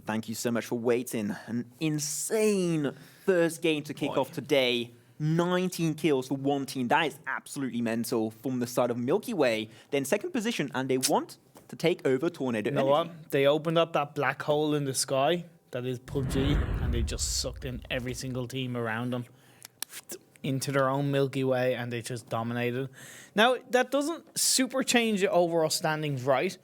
thank you so much for waiting. An insane first game to kick off today. 19 kills for one team. That is absolutely mental from the side of Milky Way. They're in second position, and they want to take over Tornado Energy. You know what? They opened up that black hole in the sky that is PUBG, and they just sucked in every single team around them into their own Milky Way, and they just dominated. Now, that doesn't super change the overall standings, right?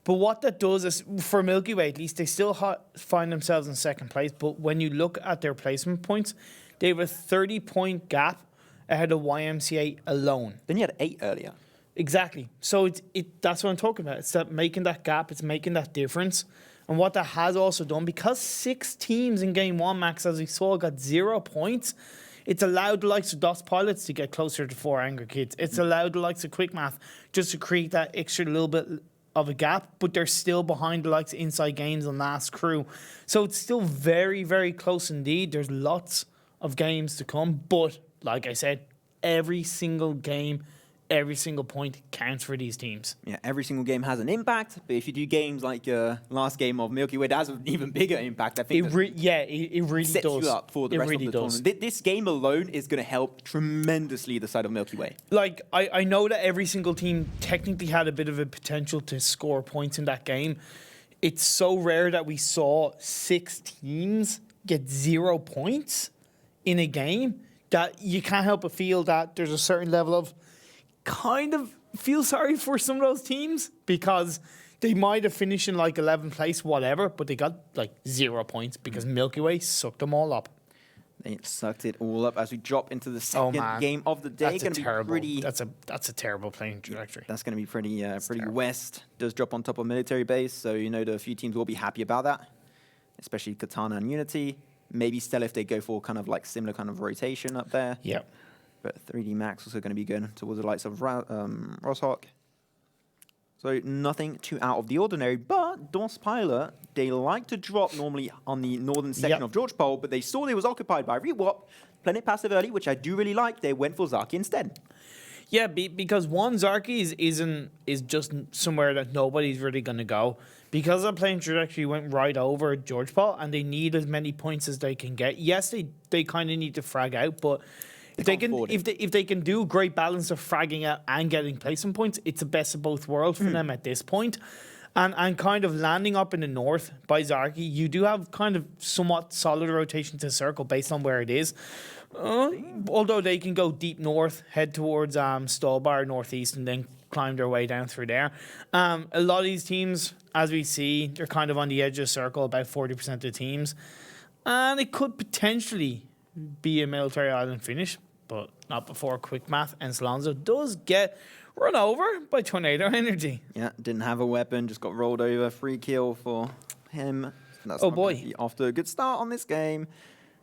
But what that does is, for Milky Way at least, they still find themselves in second place. But when you look at their placement points, they have a 30-point gap ahead of YMCA alone. Then you had 8 earlier. Exactly. So that's what I'm talking about. It's that making that gap. It's making that difference. And what that has also done, because 6 teams in Game 1, Max, as we saw, got 0 points, it's allowed the likes of DOS Pilots to get closer to 4 Angry Kids. It's allowed the likes of Quick Math just to create that extra little bit of a gap, but they're still behind the likes of InsideGames and Last Crew. So it's still very, very close indeed. There's lots of games to come, but like I said, every single game, every single point counts for these teams. Yeah, every single game has an impact, but if you do games like last game of Milky Way, that has an even bigger impact. I think it really sets does. You up for the rest of the tournament. This game alone is going to help tremendously the side of Milky Way. Like, I know that every single team technically had a bit of a potential to score points in that game. It's so rare that we saw 6 teams get 0 points in a game that you can't help but feel that there's a certain level of kind of feel sorry for some of those teams, because they might have finished in like 11th place, whatever, but they got like 0 points because Milky Way sucked them all up. They sucked it all up as we drop into the second game of the day. That's terrible. That's a terrible playing trajectory. That's going to be pretty West. Does drop on top of military base, so you know the few teams will be happy about that, especially Katana and Unity. Maybe Stella if they go for kind of like similar kind of rotation up there. Yeah. But 3D Max also going to be going towards the likes of Rosshawk. So nothing too out of the ordinary. But DOS Pilot, they like to drop normally on the northern section of George Pole, but they saw it was occupied by Rewop, playing it passive early, which I do really like. They went for Zaki instead. Yeah, because one, Zarky is just somewhere that nobody's really going to go. Because the playing trajectory went right over George Paul, and they need as many points as they can get. Yes, they kind of need to frag out, but if they can do a great balance of fragging out and getting placement points, it's the best of both worlds for them at this point. And kind of landing up in the north by Zarky, you do have kind of somewhat solid rotation to circle based on where it is. Although they can go deep north, head towards Stallbar northeast, and then climb their way down through there. A lot of these teams, as we see, they're kind of on the edge of the circle, about 40% of the teams. And it could potentially be a military island finish, but not before Quick Math and Salonzo does get run over by Tornado Energy. Yeah, didn't have a weapon, just got rolled over. Free kill for him. That's boy. Off to a good start on this game.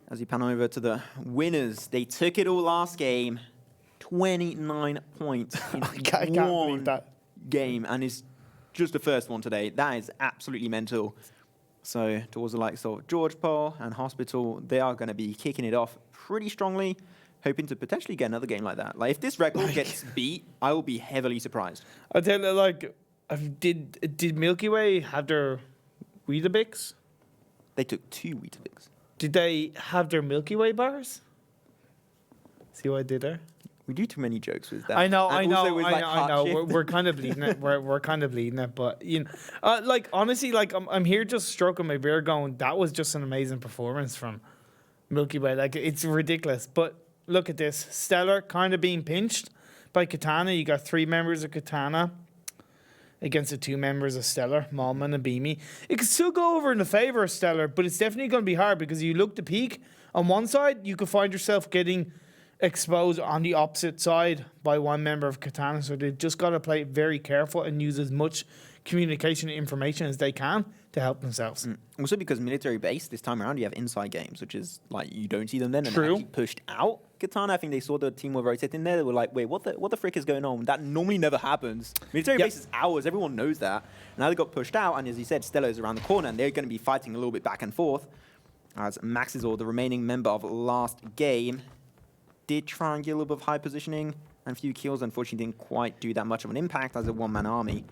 As we pan over to the winners, they took it all last game. 29 points in one game, and it's just the first one today. That is absolutely mental. So towards the likes of George Paul and Hospital, they are going to be kicking it off pretty strongly, hoping to potentially get another game like that. Like, if this record gets beat, I will be heavily surprised. I tell you, like, did Milky Way have their Weetabix? They took 2 Weetabix. Did they have their Milky Way bars? See what I did there? We do too many jokes with that. I know. HeartShift. We're kind of bleeding it. We're kind of bleeding it. But you know, like, honestly, like, I'm here just stroking my beard, going, that was just an amazing performance from Milky Way. Like, it's ridiculous. But look at this, Stellar kind of being pinched by Katana. You got 3 members of Katana against the 2 members of Stellar, Malman and Beamy. It could still go over in the favor of Stellar, but it's definitely going to be hard, because you look to peak on one side, you could find yourself getting exposed on the opposite side by one member of Katana. So they've just got to play very careful and use as much communication and information as they can to help themselves. Also, because military base this time around, you have InsideGames, which is like, you don't see them then, and True. they actually pushed out Katana. I think they saw the team were rotating there. They were like, wait, what the frick is going on? That normally never happens. Military base is ours. Everyone knows that. Now they got pushed out, and as you said, Stella is around the corner, and they're going to be fighting a little bit back and forth. As Max is all the remaining member of last game did try and get a little bit of high positioning and a few kills. Unfortunately, didn't quite do that much of an impact as a one-man army.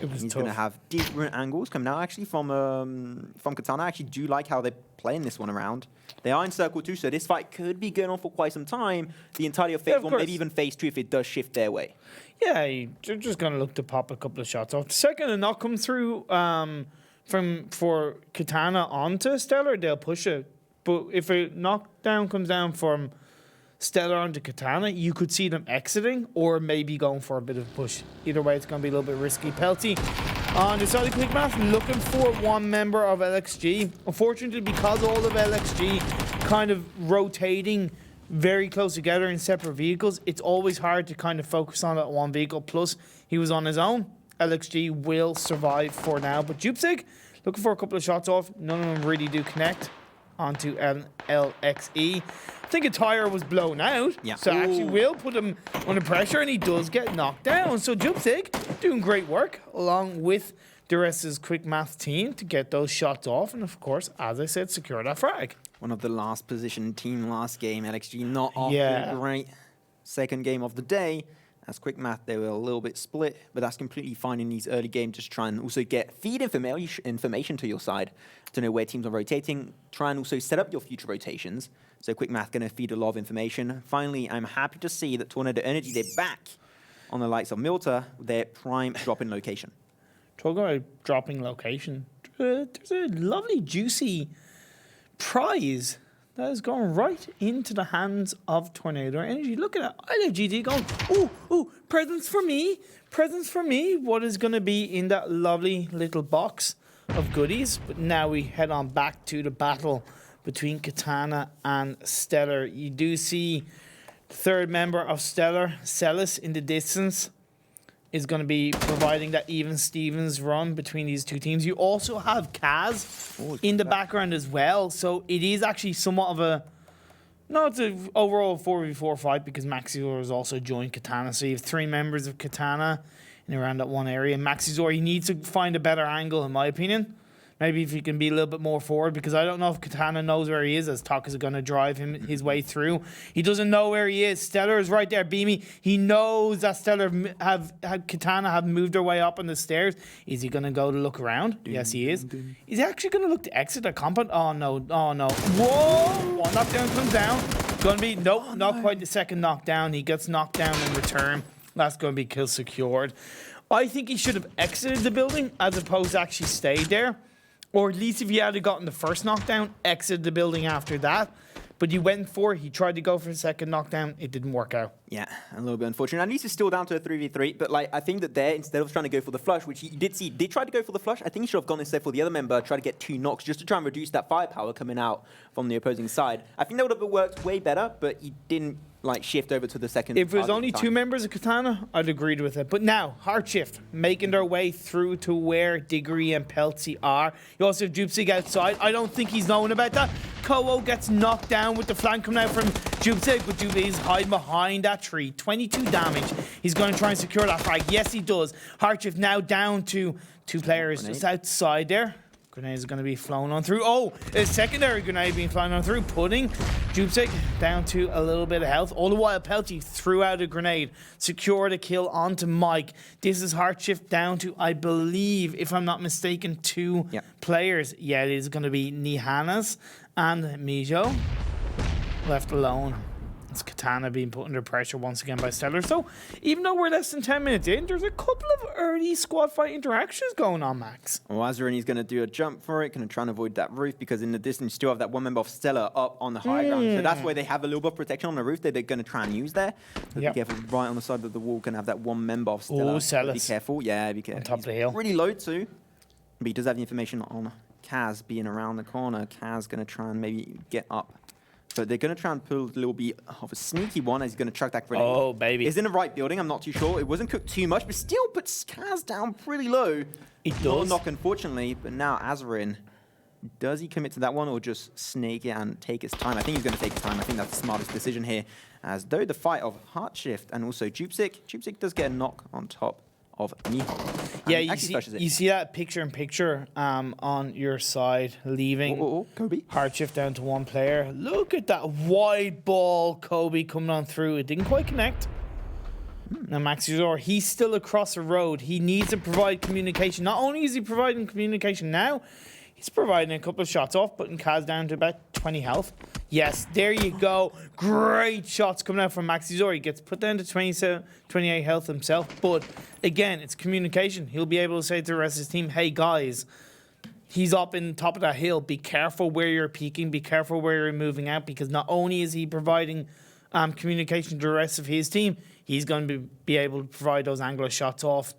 He's going to have different angles coming out actually from Katana. I actually do like how they're playing this one around. They are in circle 2, so this fight could be going on for quite some time. The entirety of phase 1, maybe even phase 2 if it does shift their way. Yeah, they're just going to look to pop a couple of shots off. The second and not come through for Katana onto Stellar, they'll push it. But if a knockdown comes down from Stellar onto Katana, you could see them exiting or maybe going for a bit of a push. Either way, it's going to be a little bit risky. Pelty on the side of Quick Math looking for one member of LXG. Unfortunately, because all of LXG kind of rotating very close together in separate vehicles, it's always hard to kind of focus on that one vehicle. Plus, he was on his own. LXG will survive for now. But Jupsig looking for a couple of shots off. None of them really do connect onto LXE. I think a tire was blown out, so actually will put him under pressure, and he does get knocked down. So Jupsig doing great work along with the rest of his Quick Math team to get those shots off, and of course, as I said, secure that frag. One of the last position team last game, LXG not off a great second game of the day. As Quick Math, they were a little bit split, but that's completely fine in these early games. Just try and also feed information to your side to know where teams are rotating. Try and also set up your future rotations. So Quick Math going to feed a lot of information. Finally, I'm happy to see that Tornado Energy, they're back on the likes of Milta, their prime drop-in location. Talking about dropping location, there's a lovely, juicy prize that is going right into the hands of Tornado Energy. Look at that. I love GD going, ooh, presents for me. Presents for me. What is going to be in that lovely little box of goodies? But now we head on back to the battle between Katana and Stellar. You do see the third member of Stellar, Celis, in the distance, is going to be providing that even Stevens run between these two teams. You also have Kaz in the background as well, so it is actually somewhat of a... No, it's an overall 4v4 fight because Maxizor has also joined Katana, so you have 3 members of Katana in around that one area. Maxizor, he needs to find a better angle, in my opinion. Maybe if he can be a little bit more forward, because I don't know if Katana knows where he is, as Tuck is going to drive his way through. He doesn't know where he is. Stellar is right there, Beamy. He knows that Stellar Katana have moved their way up on the stairs. Is he going to go to look around? Yes, he is. Is he actually going to look to exit the compound? Oh, no. Oh, no. Whoa! One knockdown comes down. Going to be, nope, not quite the second knockdown. He gets knocked down in return. That's going to be kill secured. I think he should have exited the building as opposed to actually stayed there. Or at least if he had gotten the first knockdown, exited the building after that. But he tried to go for the second knockdown, it didn't work out. Yeah, a little bit unfortunate. At least it's still down to a 3v3, but I think that there, instead of trying to go for the flush, which he did try to go for the flush, I think he should have gone instead for the other member, try to get 2 knocks just to try and reduce that firepower coming out from the opposing side. I think that would have worked way better, but he didn't shift over to the second. If there's only 2 members of Katana, I'd agreed with it. But now, HeartShift making their way through to where Diggory and Peltzy are. You also have Jupsig outside. I don't think he's known about that. Kowo gets knocked down with the flank coming out from Jupsig, but Jupsig is hiding behind that tree. 22 damage. He's going to try and secure that frag. Yes, he does. HeartShift now down to 2 players just outside there. Grenade is going to be flown on through. Oh, a secondary grenade being flown on through, putting Jupsig down to a little bit of health. All the while, Pelty threw out a grenade, secured a kill onto Mike. This is HeartShift down to, I believe, if I'm not mistaken, 2 players. Yeah, it is going to be Nihanas and mjyoh left alone. It's Katana being put under pressure once again by Stellar. So even though we're less than 10 minutes in, there's a couple of early squad fight interactions going on, Max. Well, Azarini's going to do a jump for it, going to try and avoid that roof, because in the distance you still have that one member of Stellar up on the high ground. So that's why they have a little bit of protection on the roof that they're going to try and use there. So be careful, right on the side of the wall, going to have that one member of Stellar. Oh, Celis. Be careful. Yeah, be careful. On top of the hill. Really low too. But he does have the information on Kaz being around the corner. Kaz going to try and maybe get up. So they're going to try and pull a little bit of a sneaky one as he's going to chuck that grenade. Oh, baby. It's in the right building, I'm not too sure. It wasn't cooked too much, but still puts Kaz down pretty low. It does. Not a knock, unfortunately, but now Azarin, does he commit to that one or just snake it and take his time? I think he's going to take his time. I think that's the smartest decision here. As though the fight of HeartShift and also Jupsig does get a knock on top of mjyoh. Yeah, you see that picture-in-picture on your side, leaving Kobe. HeartShift down to 1 player. Look at that wide ball, Kobe, coming on through. It didn't quite connect. Now, mjyoh, he's still across the road. He needs to provide communication. Not only is he providing communication now, he's providing a couple of shots off, putting Kaz down to about 20 health. Yes, there you go. Great shots coming out from mjyoh. He gets put down to 28 health himself. But again, it's communication. He'll be able to say to the rest of his team, hey, guys, he's up in top of that hill. Be careful where you're peeking. Be careful where you're moving out, because not only is he providing communication to the rest of his team, he's going to be able to provide those angular shots off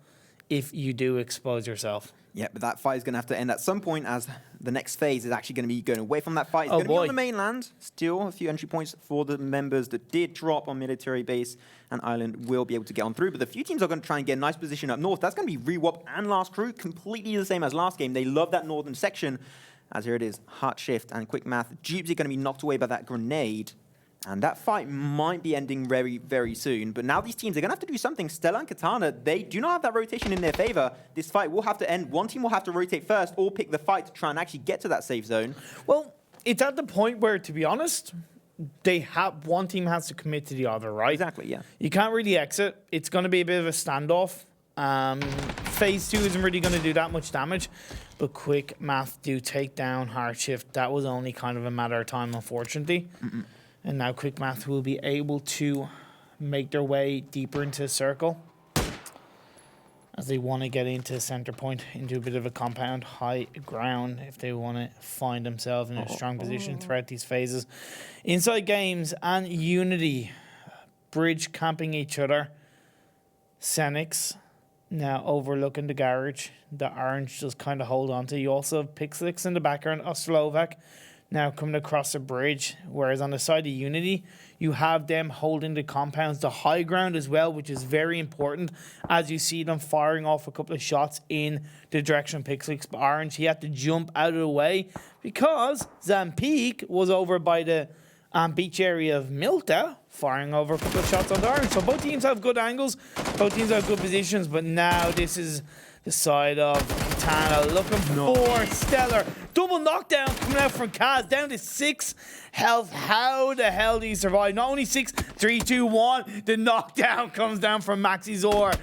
if you do expose yourself. Yeah, but that fight is going to have to end at some point, as the next phase is actually going to be going away from that fight. It's going to be on the mainland. Still a few entry points for the members that did drop on military base, and Island will be able to get on through. But the few teams are going to try and get a nice position up north. That's going to be Rewop and Last Crew, completely the same as last game. They love that northern section, as here it is, HeartShift and Quick Math. Jubes are going to be knocked away by that grenade. And that fight might be ending very, very soon. But now these teams are going to have to do something. Stella and Katana, they do not have that rotation in their favor. This fight will have to end. One team will have to rotate first or pick the fight to try and actually get to that safe zone. Well, it's at the point where, to be honest, one team has to commit to the other, right? Exactly, yeah. You can't really exit. It's going to be a bit of a standoff. Phase 2 isn't really going to do that much damage. But Quick Math do take down HeartShift. That was only kind of a matter of time, unfortunately. And now Quick Math will be able to make their way deeper into the circle, as they want to get into center point, into a bit of a compound, high ground, if they want to find themselves in a strong position throughout these phases. InsideGames and Unity bridge camping each other. Seniks now overlooking the garage. The orange just kind of hold on to. You also have Pixelix in the background, Odstrelovac now coming across the bridge, whereas on the side of Unity, you have them holding the compounds, the high ground as well, which is very important, as you see them firing off a couple of shots in the direction of Pixelix. Orange, he had to jump out of the way because Zampeek was over by the beach area of Milta, firing over a couple of shots on the Orange. So both teams have good angles, both teams have good positions, but now this is the side of Katana looking for Stellar. Double knockdown coming out from Kaz, down to 6 health. How the hell do you survive? Not only 6, 3, 2, 1. The knockdown comes down from mjyoh,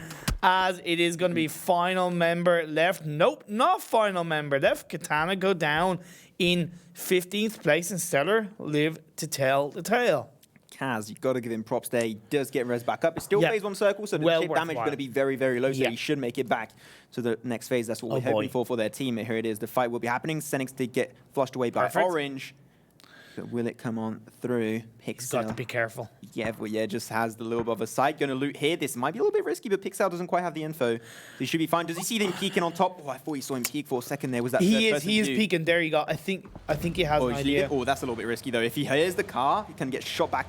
as it is going to be final member left. Nope, not final member left. Katana go down in 15th place, and Stellar live to tell the tale. Kaz, you've got to give him props there. He does get res back up. It's still phase 1 circle, so the chip damage is going to be very, very low, so he should make it back to the next phase. That's what we're hoping for their team. Here it is. The fight will be happening. Seniks did get flushed away by Orange. But will it come on through? He's got to be careful. Yeah, but yeah, just has the little bit of a side. Going to loot here. This might be a little bit risky, but Pixel doesn't quite have the info. He should be fine. Does he see them peeking on top? Oh, I thought he saw him peek for a second there. Was that he is peeking. There you go. I think he has an idea. Oh, that's a little bit risky, though. If he hears the car, he can get shot back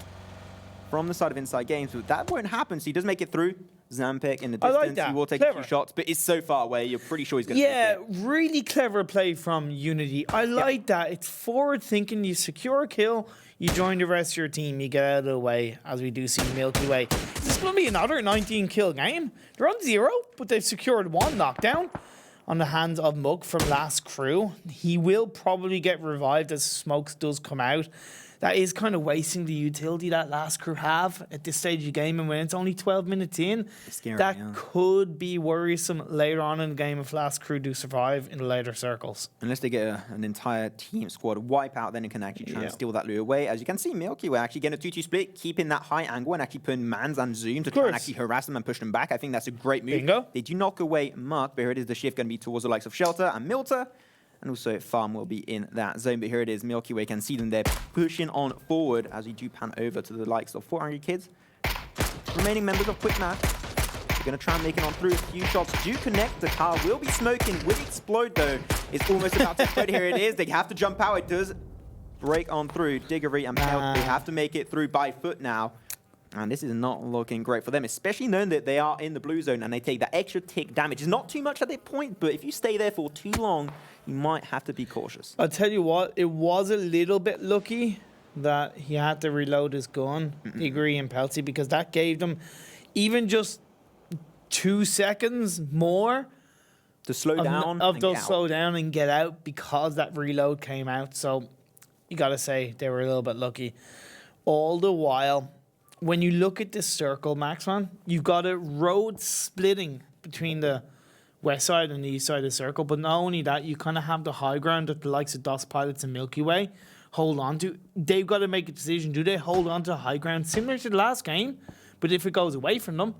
from the side of InsideGames, but that won't happen, so he does make it through. Zampeek in the distance, he will take a few shots, but it's so far away, you're pretty sure he's going to take it. Yeah, really clever play from Unity. I like that. It's forward thinking. You secure a kill, you join the rest of your team, you get out of the way, as we do see Milky Way. This is going to be another 19 kill game. They're on 0, but they've secured 1 knockdown on the hands of Mug from Last Crew. He will probably get revived as Smokes does come out. That is kind of wasting the utility that Last Crew have at this stage of the game, and when it's only 12 minutes in, that could be worrisome later on in the game if Last Crew do survive in the later circles. Unless they get an entire team squad wipe out, then it can actually try and steal that loot away. As you can see, Milky Way actually getting a 2-2 split, keeping that high angle and actually putting mans and zoom to try and actually harass them and push them back. I think that's a great move. Bingo. They do knock away Mark, but here it is, the shift going to be towards the likes of Shelter and Milta. And also Farm will be in that zone. But here it is, Milky Way can see them there pushing on forward as we do pan over to the likes of 400 Kids. Remaining members of Quick Math. They're going to try and make it on through. A few shots do connect. The car will be smoking. Will explode though. It's almost about to explode. Here it is. They have to jump out. It does break on through. Diggory and PEL. They have to make it through by foot now. And this is not looking great for them, especially knowing that they are in the blue zone and they take that extra tick damage. It's not too much at that point, but if you stay there for too long, you might have to be cautious. I'll tell you what, it was a little bit lucky that he had to reload his gun, Diggory and Pelty, because that gave them even just 2 seconds more to slow down slow down and get out, because that reload came out. So you got to say they were a little bit lucky. All the while, when you look at this circle, Maxman, you've got a road splitting between the west side and the east side of the circle. But not only that, you kind of have the high ground that the likes of DOS Pilots and Milky Way hold on to. They've got to make a decision. Do they hold on to the high ground similar to the last game? But if it goes away from them,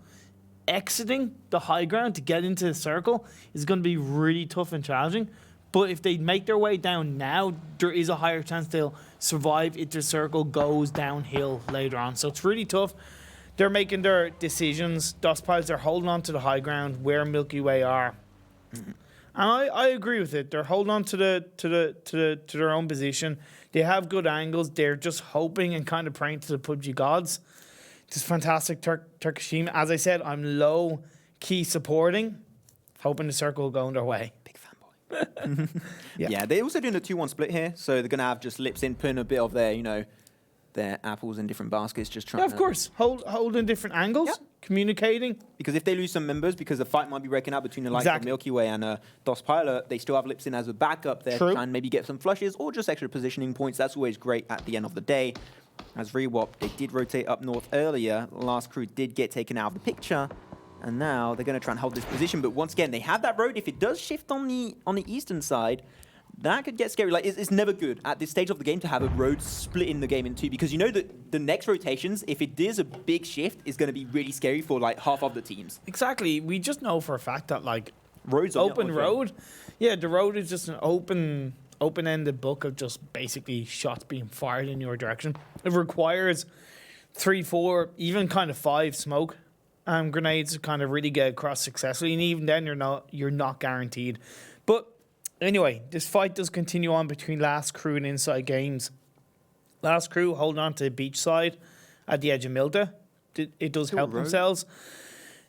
exiting the high ground to get into the circle is going to be really tough and challenging. But if they make their way down now, there is a higher chance they'll survive if the circle goes downhill later on. So it's really tough. They're making their decisions. DOS Pilots are holding on to the high ground where Milky Way are. And I agree with it. They're holding on to their own position. They have good angles. They're just hoping and kind of praying to the PUBG gods. This fantastic Turkish team. As I said, I'm low-key supporting, hoping the circle will go in their way. Big fanboy. Yeah, they're also doing a 2-1 split here, so they're going to have just Lipsin putting a bit of their, their apples in different baskets, just trying of course. Holding different angles, communicating. Because if they lose some members, because the fight might be breaking out between the likes of Milky Way and DOS Pilot, they still have Lipsin as a backup there to try and maybe get some flushes or just extra positioning points. That's always great at the end of the day. As Rewop, they did rotate up north earlier. Last crew did get taken out of the picture. And now they're going to try and hold this position. But once again, they have that road. If it does shift on the eastern side, that could get scary. Like, it's never good at this stage of the game to have a road split in the game in two, because you know that the next rotations, if it is a big shift, is going to be really scary for like half of the teams. Exactly. We just know for a fact that like roads open road. Yeah, the road is just an open-ended book of just basically shots being fired in your direction. It requires 3, 4, even kind of 5 smoke grenades to kind of really get across successfully, and even then you're not guaranteed. But anyway, this fight does continue on between Last Crew and InsideGames. Last Crew hold on to the beach side at the edge of Milda. It does help themselves.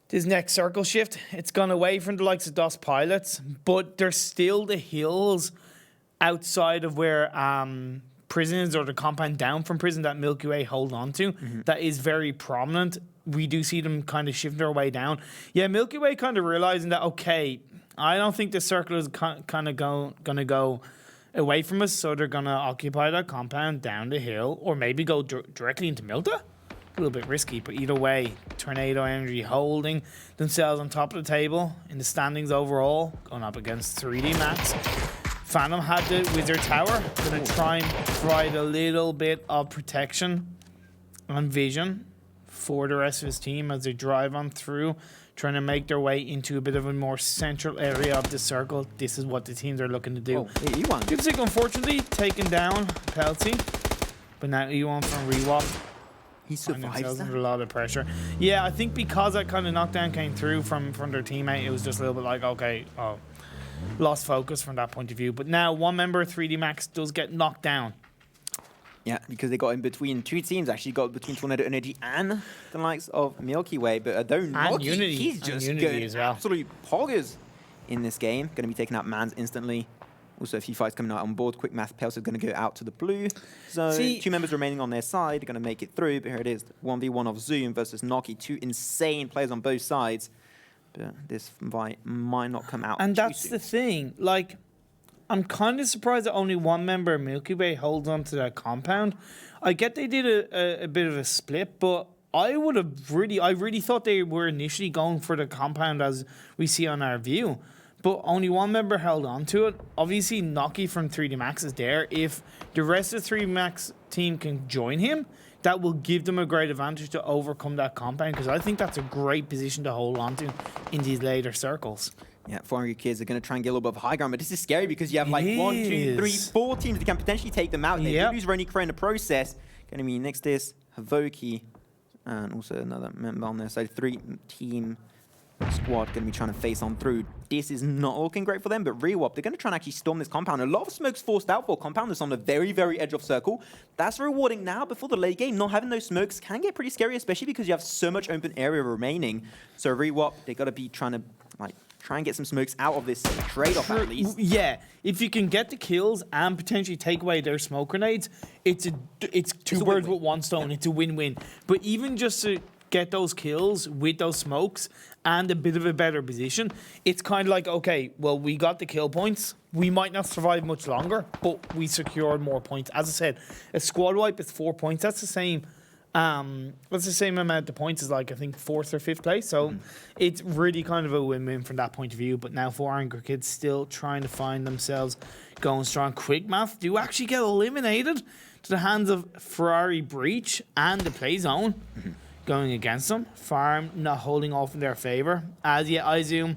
This next circle shift, it's gone away from the likes of DOS Pilots, but there's still the hills outside of where prison is, or the compound down from prison that Milky Way hold on to. That is very prominent. We do see them kind of shifting their way down. Yeah, Milky Way kind of realizing that, okay, I don't think the circle is kind of going to go away from us, so they're going to occupy that compound down the hill, or maybe go directly into Milda. A little bit risky, but either way, Tornado Energy holding themselves on top of the table in the standings overall, going up against 3D Max. Phantom had the Wizard Tower, going to try and provide a little bit of protection and vision for the rest of his team as they drive on through, trying to make their way into a bit of a more central area of the circle. This is what the teams are looking to do. Dipstick, unfortunately, taken down Pelty, but now E1 from Rewop. He survives under a lot of pressure. Yeah, I think because that kind of knockdown came through from their teammate, it was just a little bit like, okay, lost focus from that point of view. But now one member of 3D Max does get knocked down. Yeah, because they got in between two teams, actually got between Tornado Energy and the likes of Milky Way. But Unity, he's just going absolute poggers in this game. Going to be taking out Mans instantly. Also, a few fights coming out on board. Quick math, Pels is going to go out to the blue. So, 2 members remaining on their side are going to make it through. But here it is, 1v1 of Zoom versus Noki. 2 insane players on both sides. But this fight might not come out. And that's the thing. Like, I'm kind of surprised that only one member of Milky Way holds onto that compound. I get they did a bit of a split, but I really thought they were initially going for the compound as we see on our view. But only one member held on to it. Obviously, Noki from 3D Max is there. If the rest of the 3D Max team can join him, that will give them a great advantage to overcome that compound, because I think that's a great position to hold on to in these later circles. Yeah, 400 kids are going to try and get a little bit of high ground, but this is scary because you have like 1, 2, 3, 4 teams that can potentially take them out. They lose RonnieKray in the process. Going to be Nixtys, Havokki, and also another member on there. So 3-team squad going to be trying to face on through. This is not looking great for them, but Rewop, they're going to try and actually storm this compound. A lot of smokes forced out for a compound that's on the very, very edge of circle. That's rewarding now before the late game. Not having those smokes can get pretty scary, especially because you have so much open area remaining. So Rewop, they got to be trying to try and get some smokes out of this trade-off at least. Yeah, if you can get the kills and potentially take away their smoke grenades, it's two birds with one stone. Yeah. It's a win-win. But even just to get those kills with those smokes and a bit of a better position, it's kind of like, okay, well, we got the kill points. We might not survive much longer, but we secured more points. As I said, a squad wipe is 4 points. That's the same That's the same amount of points as, like, I think 4th or 5th place. So it's really kind of a win-win from that point of view. But now 4 Angry Kids still trying to find themselves going strong. Quick Math do actually get eliminated to the hands of Ferrari Breach and the Play Zone going against them. Farm not holding off in their favor. As yet, iZoom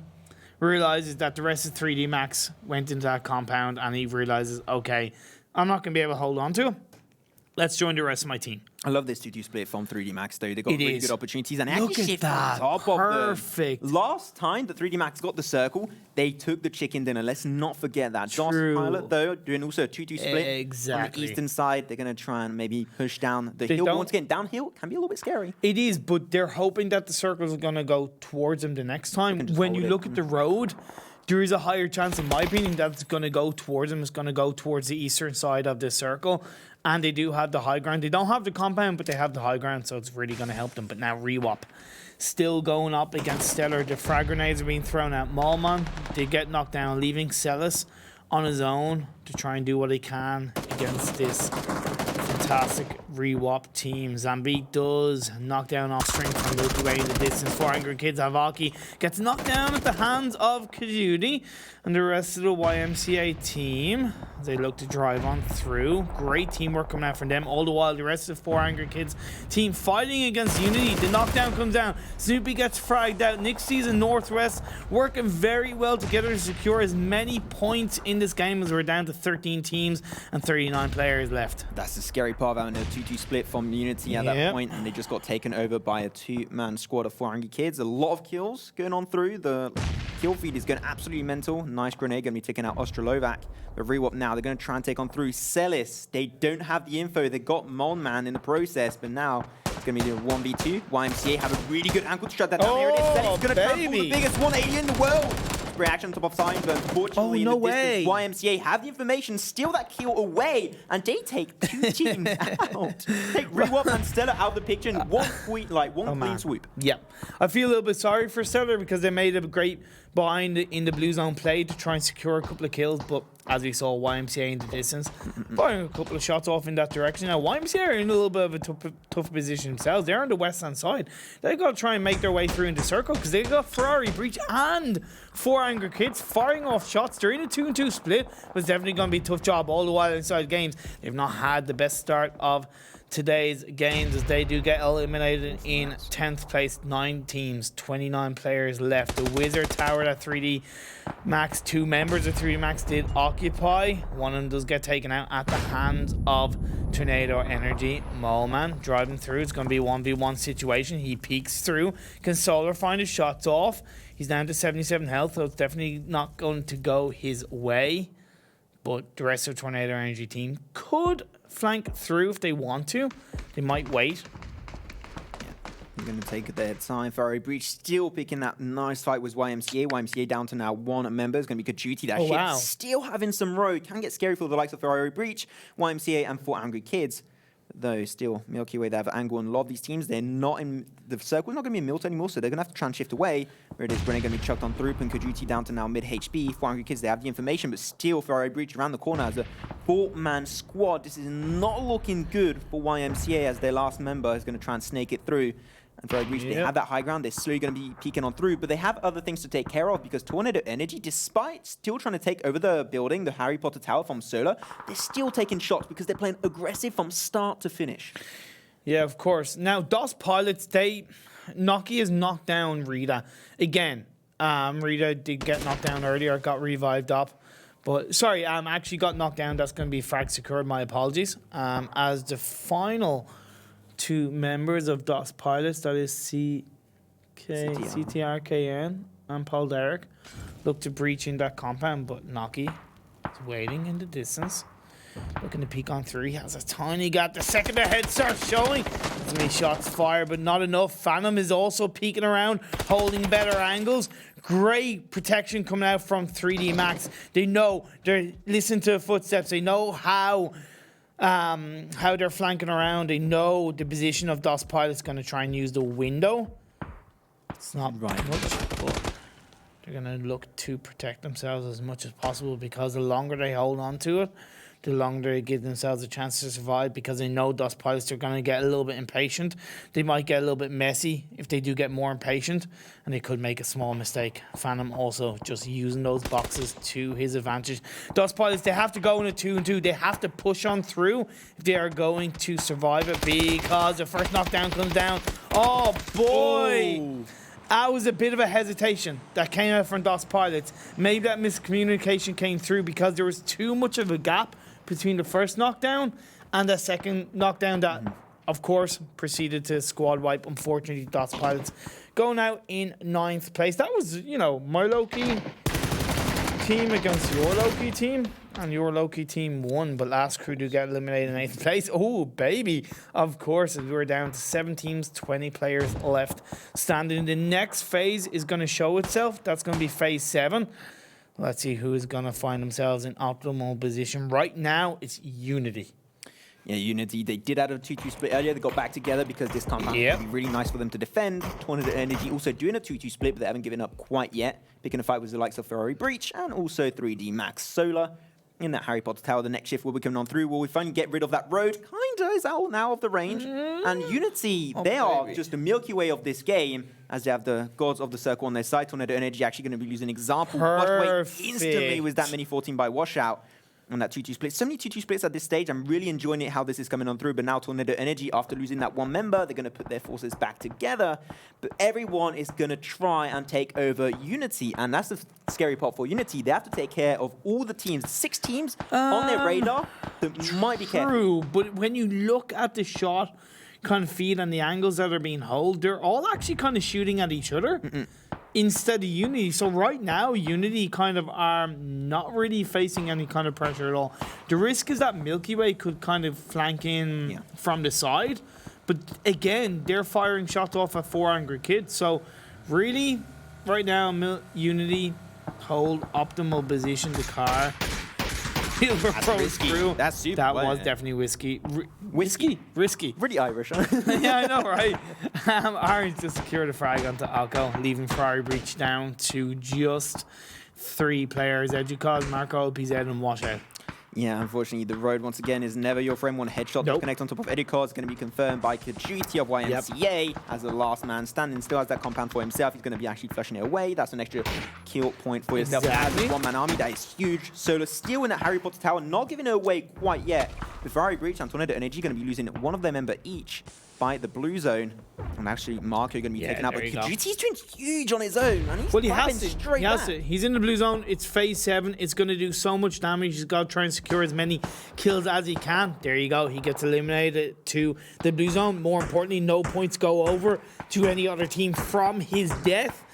realizes that the rest of 3D Max went into that compound, and he realizes, okay, I'm not going to be able to hold on to him. Let's join the rest of my team. I love this 2-2 split from 3D Max, though. They got really good opportunities. And Look actually at that. on top Perfect. of the last time that 3D Max got the circle, they took the chicken dinner. Let's not forget that. True. DOS Pilot, though, doing also a 2-2 split. Exactly. On the eastern side, they're going to try and maybe push down the hill. Once again, downhill can be a little bit scary. It is, but they're hoping that the circles are going to go towards them the next time. When you look at the road, there is a higher chance, in my opinion, that it's going to go towards them. It's going to go towards the eastern side of the circle. And they do have the high ground. They don't have the compound, but they have the high ground, so it's really going to help them. But now Rewop still going up against Stellar. The frag grenades are being thrown at Malman. They get knocked down, leaving Celis on his own to try and do what he can against this fantastic Rewop team. Zampeek does knock down off strength from Milky Way in the distance. 4 Angry Kids. Havokki gets knocked down at the hands of Kajudi and the rest of the YMCA team. They look to drive on through. Great teamwork coming out from them. All the while, the rest of the 4 Angry Kids team fighting against Unity. The knockdown comes down. Snoopy gets fragged out. Nixtys and Northrest working very well together to secure as many points in this game as we're down to 13 teams and 39 players left. That's the scary part about a 2-2 split from Unity at that point, and they just got taken over by a 2-man squad of 4 Angry Kids. A lot of kills going on through. The kill feed is going absolutely mental. Nice grenade going to be taking out Odstrelovac. But Rewop now, they're going to try and take on through Celis. They don't have the info. They got Molman in the process, but now it's going to be the 1v2. YMCA have a really good angle to shut that down. Here it is. Celis going to trample the biggest 180 in the world. Reaction on top of time, but unfortunately, in the distance, YMCA have the information, steal that kill away, and they take 2 teams out. Take Rewop and Stellar out of the picture in one clean swoop. Yeah. I feel a little bit sorry for Stellar because they made a great bind in the blue zone play to try and secure a couple of kills, but as we saw, YMCA in the distance, firing a couple of shots off in that direction. Now, YMCA are in a little bit of a tough position themselves. They're on the west-hand side. They've got to try and make their way through in the circle because they've got Ferrari Breach and 4 Angry Kids firing off shots. They're in a 2-2 split, but it's definitely going to be a tough job all the while inside games. They've not had the best start of today's games as they do get eliminated in 10th place. 9 teams, 29 players left. The Wizard Tower that 3D Max, 2 members of 3D Max did occupy. One of them does get taken out at the hands of Tornado Energy. Moleman driving through. It's going to be a 1v1 situation. He peeks through. Can Solar find his shots off? He's down to 77 health, so it's definitely not going to go his way. But the rest of the Tornado Energy team could flank through if they want to. They might wait. They're going to take their time. Ferrari Breach still picking that nice fight with YMCA. YMCA down to now 1 member. It's going to be Kajuti. That shit still having some road. Can get scary for the likes of Ferrari Breach, YMCA, and 4 Angry Kids. Though still, Milky Way, they have angle on a lot of these teams. They're not in the circle, not going to be in Milt anymore, so they're going to have to try and shift away. Where it is, Grenade going to be chucked on through, and Kajuti down to now mid HP. 4 Angry Kids, they have the information, but still Ferrari Breach around the corner as a 4-man squad. This is not looking good for YMCA as their last member is going to try and snake it through. And Ferrari Breach, they have that high ground. They're slowly going to be peeking on through, but they have other things to take care of because Tornado Energy, despite still trying to take over the building, the Harry Potter Tower from Solar, they're still taking shots because they're playing aggressive from start to finish. Yeah, of course. Now, DOS Pilots, Noki has knocked down Rita. Again, Rita did get knocked down earlier, got revived up. But, sorry, actually got knocked down. That's going to be frag secured. My apologies. As the final 2 members of DOS Pilots, that is ctrkN and POLLADERUC, look to breach in that compound, but Noki is waiting in the distance. Looking to peek on through. He has a tiny gap. The second the head starts showing, there's many shots fired, but not enough. Phantom is also peeking around, holding better angles. Great protection coming out from 3D Max. They know, they're listening to the footsteps. They know how they're flanking around. They know the position of DOS Pilot's going to try and use the window. It's not much, but they're going to look to protect themselves as much as possible because the longer they hold on to it, the longer they give themselves a chance to survive, because they know those pilots are going to get a little bit impatient. They might get a little bit messy if they do get more impatient, and they could make a small mistake. Phantom also just using those boxes to his advantage. Those pilots, they have to go in a 2-2. They have to push on through if they are going to survive it, because the first knockdown comes down. Oh, boy. Ooh. That was a bit of a hesitation that came out from DOS pilots. Maybe that miscommunication came through because there was too much of a gap between the first knockdown and the second knockdown that, of course, proceeded to squad wipe. Unfortunately, DOS pilots going out in 9th place. That was, you know, my low-key team against your low-key team. And your low-key team won, but last crew do get eliminated in 8th place. Oh, baby. Of course, as we're down to 7 teams, 20 players left standing. The next phase is going to show itself. That's going to be phase 7. Let's see who is going to find themselves in optimal position. Right now, it's Unity. Yeah, Unity, they did add a 2-2 split earlier. They got back together because this compound would be really nice for them to defend. Tornado Energy also doing a 2-2 split, but they haven't given up quite yet. Picking a fight with the likes of Ferrari Breach and also 3D Max Solar. In that Harry Potter tower, the next shift will be coming on through. Will we finally get rid of that road? Kinda is out now of the range. And Unity, they are just the Milky Way of this game, as they have the gods of the circle on their side. Tornado Energy actually going to be losing example. Perfect. Instantly with that mini 14 by Washout. On that 2-2 split. So many 2-2 splits at this stage. I'm really enjoying it, how this is coming on through. But now Tornado Energy, after losing that one member, they're going to put their forces back together. But everyone is going to try and take over Unity. And that's the scary part for Unity. They have to take care of all the teams. 6 teams on their radar that might be careful. True, but when you look at the shot kind of feed and the angles that are being held, they're all actually kind of shooting at each other. Instead of Unity. So right now, Unity kind of are not really facing any kind of pressure at all. The risk is that Milky Way could kind of flank in from the side. But again, they're firing shots off at 4 angry kids. So really, right now, Unity hold optimal position to car. That's risky. Through. That's super. That was definitely whiskey. Risky. Really Irish. Yeah, I know, right? Orange to secure the frag onto oKKo, leaving Ferrari Breach down to just 3 players. EduCoz, MarcoOPz, and Washout. Yeah, unfortunately, the road, once again, is never your friend. One headshot to connect on top of EduCoz is going to be confirmed by Kajiti of YMCA as the last man standing. Still has that compound for himself. He's going to be actually flushing it away. That's an extra kill point for yourself. Exactly. One-man army, that is huge. Solar still in that Harry Potter tower, not giving it away quite yet. With Ferrari Breach and Tornado Energy going to be losing one of their member each by the blue zone. And actually, Marco going to be taken out. But Kajiti's doing huge on his own. And he's he has to. Straight he has to. He's in the blue zone. It's phase 7. It's going to do so much damage. He's got to try and secure as many kills as he can. There you go. He gets eliminated to the blue zone. More importantly, no points go over to any other team from his death.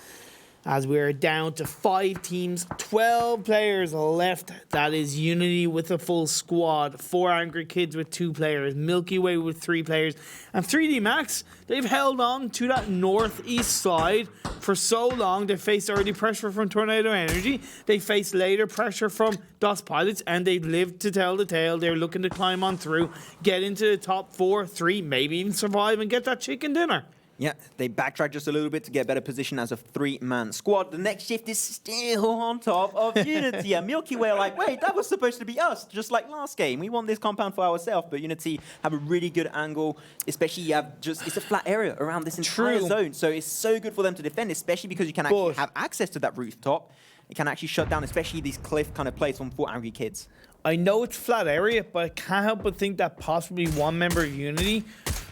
As we're down to 5 teams, 12 players left. That is Unity with a full squad, 4 Angry Kids with 2 players, Milky Way with 3 players, and 3D Max. They've held on to that northeast side for so long. They faced early pressure from Tornado Energy. They faced later pressure from DOS Pilots, and they've lived to tell the tale. They're looking to climb on through, get into the top 4, 3, maybe even survive and get that chicken dinner. Yeah, they backtrack just a little bit to get a better position as a 3-man squad. The next shift is still on top of Unity. And Milky Way are like, wait, that was supposed to be us, just like last game. We want this compound for ourselves. But Unity have a really good angle, especially you have just, it's a flat area around this entire zone. So it's so good for them to defend, especially because you can actually have access to that rooftop. It can actually shut down, especially these cliff kind of plays from 4 Angry Kids. I know it's flat area, but I can't help but think that possibly one member of Unity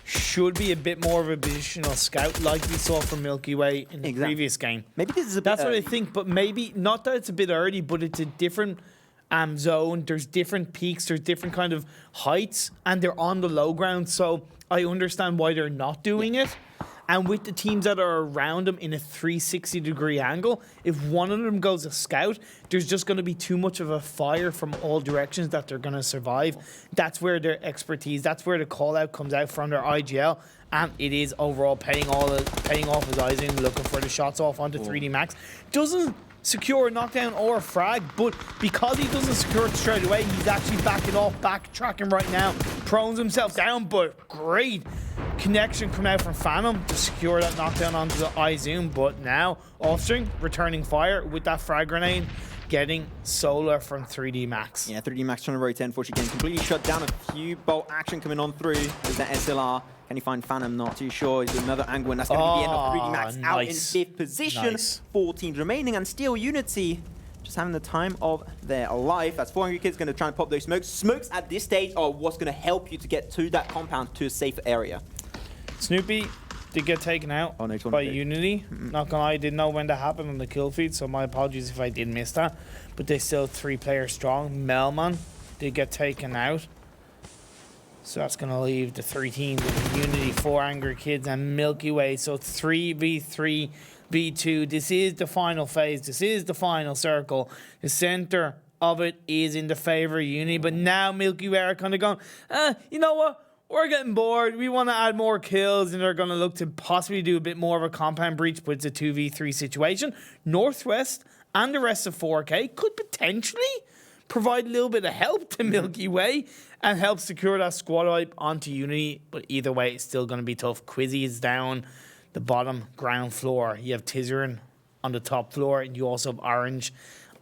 should be a bit more of a positional scout like we saw from Milky Way in the previous game. Maybe this is a bit That's early. What I think, but maybe, not that it's a bit early, but it's a different zone. There's different peaks, there's different kind of heights, and they're on the low ground, so I understand why they're not doing it. And with the teams that are around them in a 360-degree angle, if one of them goes a scout, there's just going to be too much of a fire from all directions that they're going to survive. That's where their expertise, that's where the call-out comes out from their IGL. And it is overall paying off his eyes in, looking for the shots off onto 3D Max. Doesn't secure a knockdown or a frag, but because he doesn't secure it straight away, he's actually backing off, backtracking right now. Prones himself down, but great connection coming out from Phantom to secure that knockdown onto the eye zoom. But now Offstring returning fire with that frag grenade getting solar from 3D Max. Yeah, 3D Max trying to rotate, unfortunately getting completely shut down. A few bolt action coming on through. There's that SLR. Can he find Phantom? Not too sure. Is there another angle? And that's going to be the end of 3D Max out in 5th position. Nice. 4 teams remaining, and still Unity just having the time of their life. That's 400 kids going to try and pop those smokes. Smokes at this stage are what's going to help you to get to that compound, to a safer area. Snoopy did get taken out by Unity. Not gonna lie, I didn't know when that happened on the kill feed, so my apologies if I did miss that. But they're still 3 players strong. Melman did get taken out. So that's gonna leave the 3 teams with Unity, 4 Angry Kids, and Milky Way. So 3v3, v2. This is the final phase. This is the final circle. The center of it is in the favor of Unity, but now Milky Way are kind of going, you know what? We're getting bored. We want to add more kills, and they're going to look to possibly do a bit more of a compound breach, but it's a 2v3 situation. Northwest and the rest of 4K could potentially provide a little bit of help to Milky Way and help secure that squad wipe onto Unity, but either way, it's still going to be tough. Quizzy is down the bottom ground floor. You have Tizerin on the top floor, and you also have Orange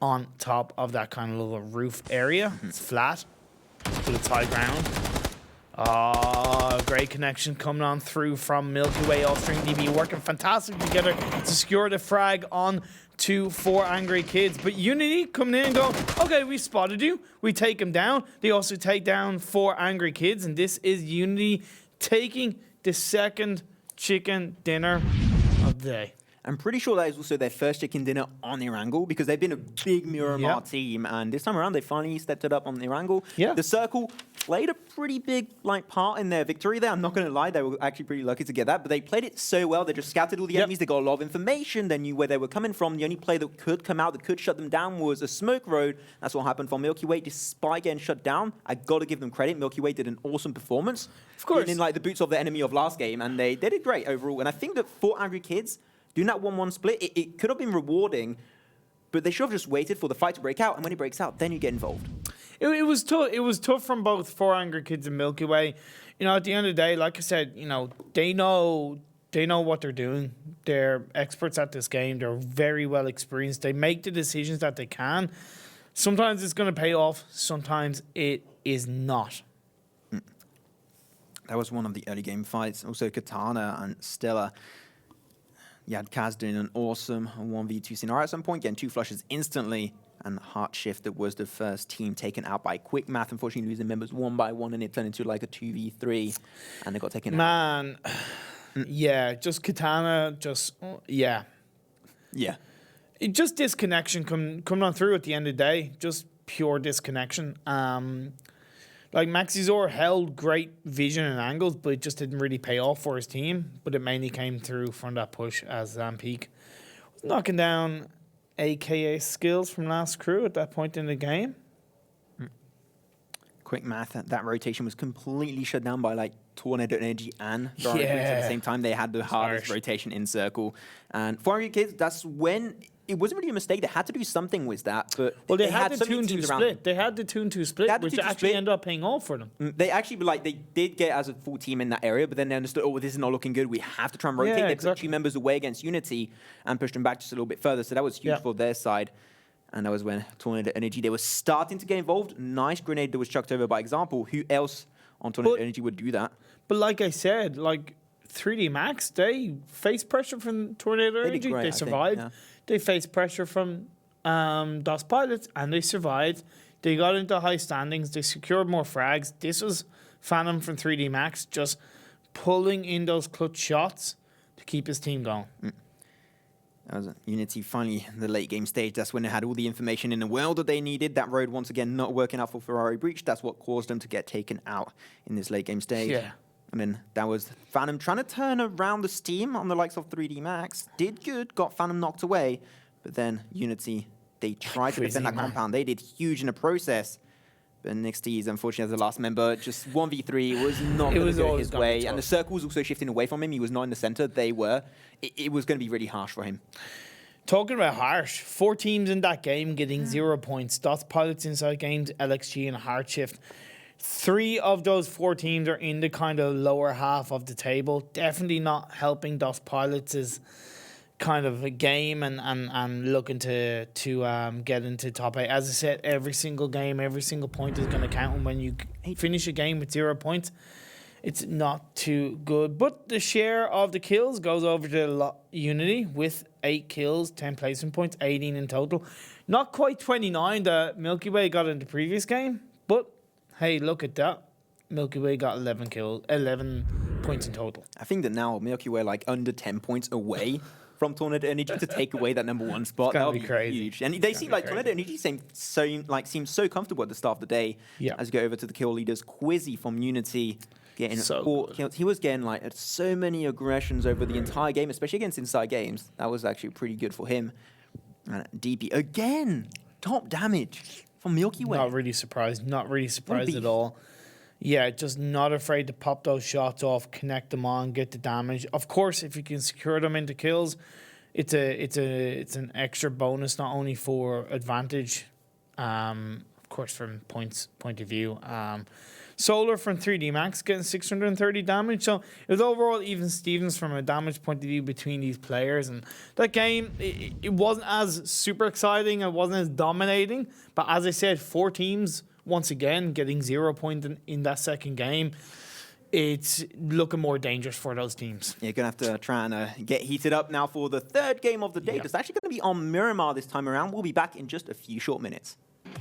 on top of that kind of little roof area. It's flat, but it's high ground. Oh, great connection coming on through from Milky Way. All String DB working fantastic together to secure the frag on to 4 Angry Kids. But Unity coming in and going, okay, we spotted you. We take him down. They also take down 4 Angry Kids. And this is Unity taking the second chicken dinner of the day. I'm pretty sure that is also their first chicken dinner on Erangel, because they've been a big Miramar team, and this time around they finally stepped it up on Erangel. Yeah. The Circle played a pretty big part in their victory there. I'm not going to lie, they were actually pretty lucky to get that, but they played it so well. They just scouted all the enemies. They got a lot of information. They knew where they were coming from. The only play that could come out, that could shut them down, was a smoke road. That's what happened for Milky Way. Despite getting shut down, I got to give them credit. Milky Way did an awesome performance. Of course. In like the boots of the enemy of last game, and they did great overall. And I think that 4 Angry Kids doing that 1-1 split, it could have been rewarding, but they should have just waited for the fight to break out, and when it breaks out, then you get involved. It was tough. It was tough from both 4 Angry Kids and Milky Way. You know, at the end of the day, like I said, you know, they know what they're doing. They're experts at this game. They're very well experienced. They make the decisions that they can. Sometimes it's going to pay off. Sometimes it is not. That was one of the early game fights. Also, Katana and Stella. You had Kaz doing an awesome 1v2 scenario at some point, getting 2 flushes instantly, and HeartShift, that was the first team taken out by Quick Math, unfortunately losing members 1 by 1, and it turned into like a 2v3, and they got taken out. Man, yeah, just Katana, yeah. It just disconnection coming on through at the end of the day, just pure disconnection. Like, Maxizor held great vision and angles, but it just didn't really pay off for his team. But it mainly came through from that push as Zampeek was knocking down AKA skills from last crew at that point in the game. Quick Math, that rotation was completely shut down by like Tornado Energy and Dark at the same time. They had the hardest rotation in circle. And 400 Kids, that's when it wasn't really a mistake. They had to do something with that, but they had the 2-2 split. They had the 2-2 split, which actually ended up paying off for them. They actually, they did get as a full team in that area, but then they understood, oh, this is not looking good. We have to try and rotate. They put 2 members away against Unity and pushed them back just a little bit further. So that was huge for their side. And that was when Tornado Energy, they were starting to get involved. Nice grenade that was chucked over by Example. Who else on Tornado Energy would do that? But like I said, like 3D Max, they faced pressure from Tornado Energy. They survived. They faced pressure from DOS Pilots, and they survived. They got into high standings. They secured more frags. This was Phantom from 3D Max just pulling in those clutch shots to keep his team going. That was Unity finally in the late game stage. That's when they had all the information in the world that they needed. That road, once again, not working out for Ferrari Breach. That's what caused them to get taken out in this late game stage. Yeah. And then that was Phantom trying to turn around the steam on the likes of 3D Max. Did good, got Phantom knocked away. But then Unity, they tried to defend that compound. They did huge in the process. But Nixtys, unfortunately, as the last member, just 1v3 was not going to go his way. And the circle was also shifting away from him. He was not in the center. They were. It was going to be really harsh for him. Talking about harsh, 4 teams in that game getting 0 points. DOS Pilots, InsideGames, LXG, and HeartShift. 3 of those 4 teams are in the kind of lower half of the table. Definitely not helping DOS Pilots' kind of a game and looking to get into top 8. As I said, every single game, every single point is going to count. And when you finish a game with 0 points, it's not too good. But the share of the kills goes over to Unity with 8 kills, 10 placement points, 18 in total. Not quite 29 that Milky Way got in the previous game, but hey, look at that. Milky Way got 11 points in total. I think that now Milky Way like under 10 points away from Tornado Energy to take away that number 1 spot. That would be crazy. Huge. And they seem like Tornado Energy seems so comfortable at the start of the day. Yeah. As you go over to the kill leaders, Quizzy from Unity getting 4 kills. He was getting like so many aggressions over the entire game, especially against InsideGames. That was actually pretty good for him. And DP again, top damage from Milky Way. Not really surprised at all. Yeah, just not afraid to pop those shots off, connect them on, get the damage. Of course, if you can secure them into kills, it's an extra bonus, not only for advantage, of course, from point of view. Solar from 3D Max getting 630 damage. So it was overall even Stevens from a damage point of view between these players. And that game, it wasn't as super exciting. It wasn't as dominating. But as I said, 4 teams, once again, getting 0 points in that second game. It's looking more dangerous for those teams. You're going to have to try and get heated up now for the 3rd game of the day. It's actually going to be on Miramar this time around. We'll be back in just a few short minutes.